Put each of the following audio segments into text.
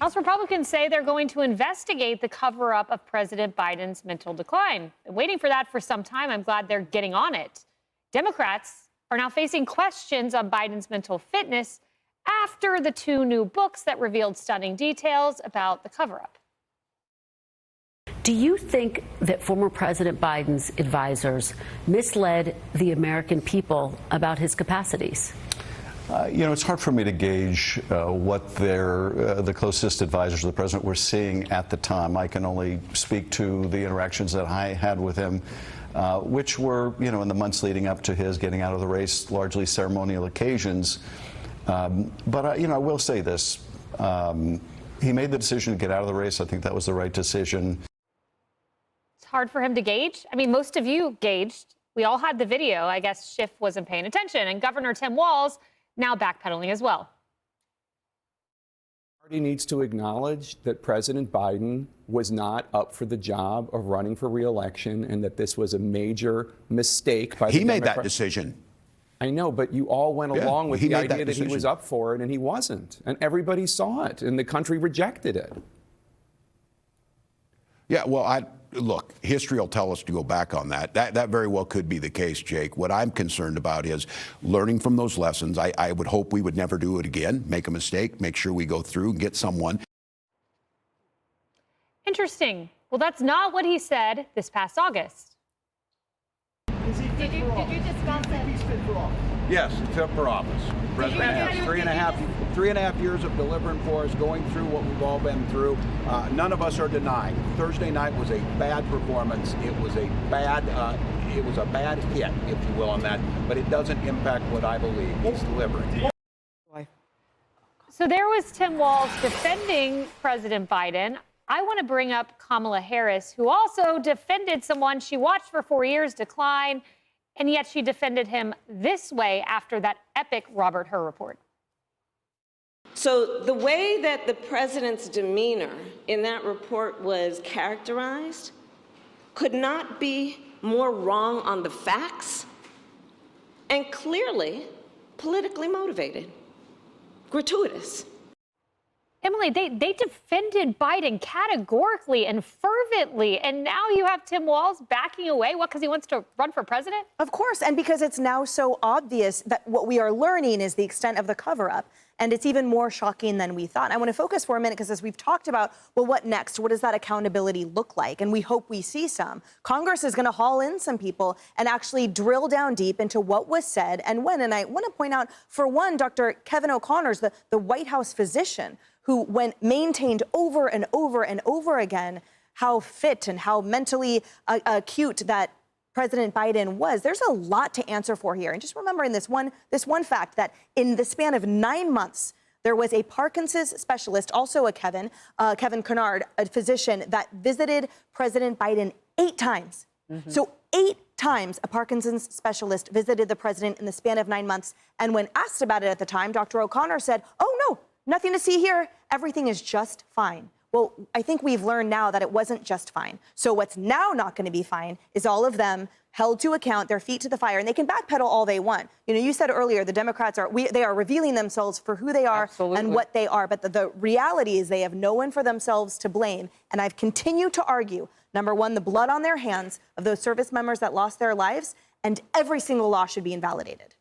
House Republicans say they're going to investigate the cover-up of President Biden's mental decline. Been waiting for that for some time. I'm glad they're getting on it. Democrats are now facing questions on Biden's mental fitness after the two new books that revealed stunning details about the cover-up. Do you think that former President Biden's advisors misled the American people about his capacities? It's hard for me to gauge what the closest advisors of the president were seeing at the time. I can only speak to the interactions that I had with him, which were, in the months leading up to his getting out of the race, largely ceremonial occasions. But I will say this. He made the decision to get out of the race. I think that was the right decision. It's hard for him to gauge. I mean, most of you gauged. We all had the video. I guess Schiff wasn't paying attention. And Governor Tim Walz now backpedaling as well. The party needs to acknowledge that President Biden was not up for the job of running for re-election and that this was a major mistake by the He made that decision. I know, but you all went along with the idea that he was up for it, and he wasn't. And everybody saw it, and the country rejected it. Yeah, well, look, history will tell us to go back on that. That very well could be the case, Jake. What I'm concerned about is learning from those lessons. I would hope we would never do it again, make a mistake, make sure we go through and get someone. Interesting. Well, that's not what he said this past August. Did you discuss it? He's fit for office. Yes, fit for office. President has three and a half years of delivering for us, going through what we've all been through. None of us are denying. Thursday night was a bad performance. It was a bad hit, if you will, on that. But it doesn't impact what I believe he's delivering. So there was Tim Walz defending President Biden. I want to bring up Kamala Harris, who also defended someone she watched for 4 years decline, and yet she defended him this way after that epic Robert Hur report. So the way that the president's demeanor in that report was characterized could not be more wrong on the facts and clearly politically motivated, gratuitous. Emily, they defended Biden categorically and fervently, and now you have Tim Walz backing away. What, because he wants to run for president? Of course, and because it's now so obvious that what we are learning is the extent of the cover-up, and it's even more shocking than we thought. I want to focus for a minute, because as we've talked about, well, what next? What does that accountability look like? And we hope we see some. Congress is going to haul in some people and actually drill down deep into what was said and when. And I want to point out, for one, Dr. Kevin O'Connor's the White House physician, who maintained over and over and over again how fit and how mentally acute that President Biden was. There's a lot to answer for here. And just remembering this one fact, that in the span of 9 months, there was a Parkinson's specialist, also a Kevin Kennard, a physician, that visited President Biden 8 times. Mm-hmm. So 8 times a Parkinson's specialist visited the president in the span of 9 months. And when asked about it at the time, Dr. O'Connor said, "Oh, no, nothing to see here. Everything is just fine." Well, I think we've learned now that it wasn't just fine. So what's now not going to be fine is all of them held to account, their feet to the fire, and they can backpedal all they want. You said earlier the Democrats are revealing themselves for who they are. Absolutely. And what they are. But the reality is they have no one for themselves to blame. And I've continued to argue, number one, the blood on their hands of those service members that lost their lives, and every single law should be invalidated.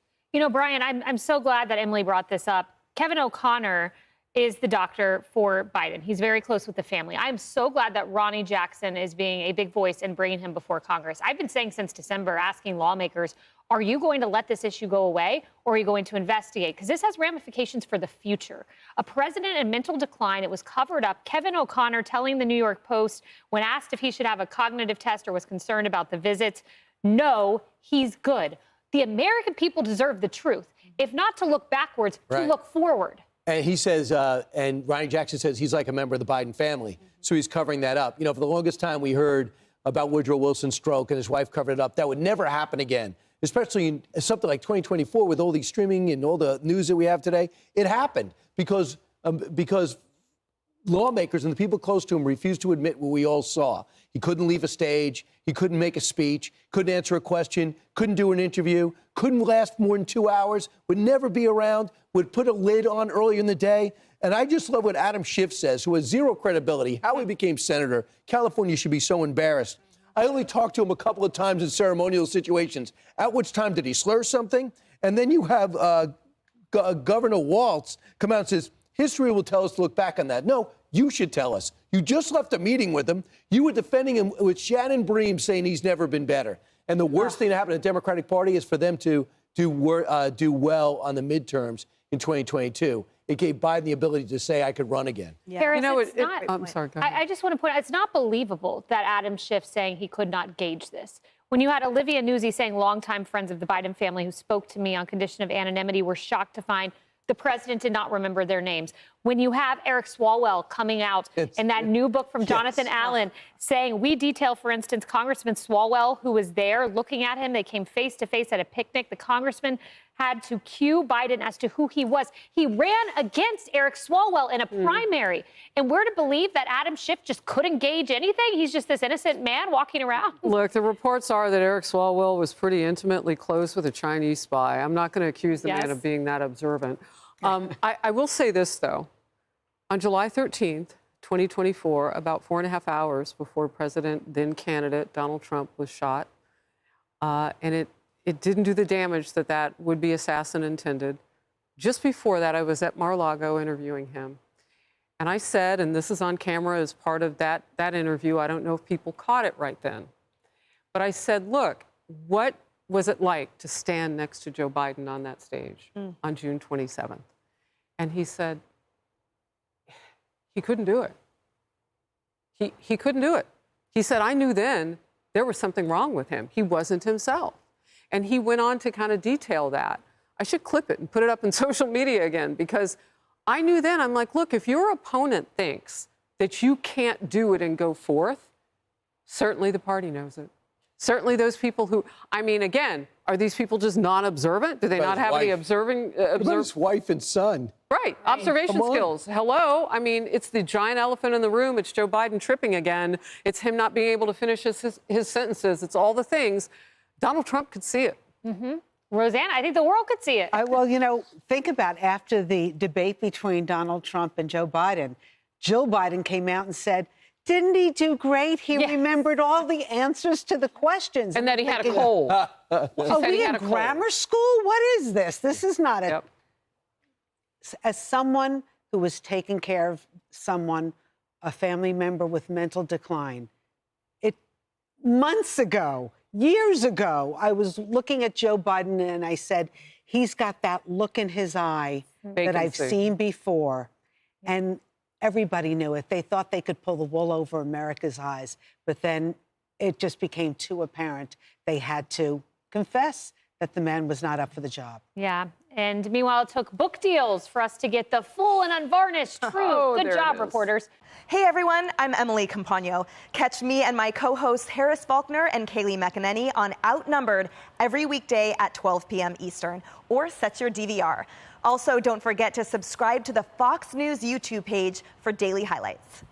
Brian, I'm so glad that Emily brought this up. Kevin O'Connor is the doctor for Biden. He's very close with the family. I'm so glad that Ronnie Jackson is being a big voice and bringing him before Congress. I've been saying since December, asking lawmakers, are you going to let this issue go away, or are you going to investigate? Because this has ramifications for the future. A president in mental decline, it was covered up. Kevin O'Connor telling the New York Post, when asked if he should have a cognitive test or was concerned about the visits, no, he's good. The American people deserve the truth, if not to look backwards, to look forward. And he says, and Ronnie Jackson says he's like a member of the Biden family. So he's covering that up. For the longest time we heard about Woodrow Wilson's stroke and his wife covered it up. That would never happen again, especially in something like 2024 with all these streaming and all the news that we have today. It happened because lawmakers and the people close to him refused to admit what we all saw. He couldn't leave a stage. He couldn't make a speech, couldn't answer a question, couldn't do an interview, couldn't last more than 2 hours, would never be around, would put a lid on early in the day. And I just love what Adam Schiff says, who has zero credibility, how he became senator. California should be so embarrassed. I only talked to him a couple of times in ceremonial situations, at which time did he slur something? And then you have Governor Walz come out and says, history will tell us to look back on that. No, you should tell us. You just left a meeting with him. You were defending him with Shannon Bream saying he's never been better. And the worst thing to happen to the Democratic Party is for them to do well on the midterms in 2022. It gave Biden the ability to say, I could run again. Yeah. Harris, I'm sorry, go ahead. I just want to point out, it's not believable that Adam Schiff saying he could not gauge this. When you had Olivia Nuzzi saying longtime friends of the Biden family who spoke to me on condition of anonymity were shocked to find the president did not remember their names. When you have Eric Swalwell coming out in that new book from Jonathan Allen saying, we detail, for instance, Congressman Swalwell, who was there looking at him. They came face to face at a picnic. The congressman had to cue Biden as to who he was. He ran against Eric Swalwell in a primary. And we're to believe that Adam Schiff just couldn't gauge anything? He's just this innocent man walking around? Look, the reports are that Eric Swalwell was pretty intimately close with a Chinese spy. I'm not going to accuse the man of being that observant. I will say this, though. On July 13th, 2024, about 4.5 hours before President, then candidate, Donald Trump was shot, and it didn't do the damage that would-be assassin intended. Just before that, I was at Mar-a-Lago interviewing him. And I said, and this is on camera as part of that interview, I don't know if people caught it right then, but I said, look, what was it like to stand next to Joe Biden on that stage on June 27th? And he said, he couldn't do it. He couldn't do it. He said, I knew then there was something wrong with him. He wasn't himself. And he went on to kind of detail that. I should clip it and put it up in social media again, because I knew then, I'm like, look, if your opponent thinks that you can't do it and go forth, certainly the party knows it. Certainly those people who, I mean, again, are these people just non-observant? Do they not have any observing? His wife and son. Right. Observation skills. Hello. I mean, it's the giant elephant in the room. It's Joe Biden tripping again. It's him not being able to finish his sentences. It's all the things. Donald Trump could see it. Roseanne, I think the world could see it. Well, you know, think about after the debate between Donald Trump and Joe Biden, Jill Biden came out and said, didn't he do great? He remembered all the answers to the questions. And that he had a cold. Are we in grammar school? What is this? This is not a... As someone who was taking care of someone, a family member with mental decline, months ago, years ago, I was looking at Joe Biden and I said, he's got that look in his eye that I've seen before. And everybody knew it. They thought they could pull the wool over America's eyes, but then it just became too apparent. They had to confess that the man was not up for the job. Yeah. And meanwhile, it took book deals for us to get the full and unvarnished truth. Good job, reporters. Hey, everyone. I'm Emily Campagno. Catch me and my co-hosts Harris Faulkner and Kaylee McEnany on Outnumbered every weekday at 12 p.m. Eastern, or set your DVR. Also, don't forget to subscribe to the Fox News YouTube page for daily highlights.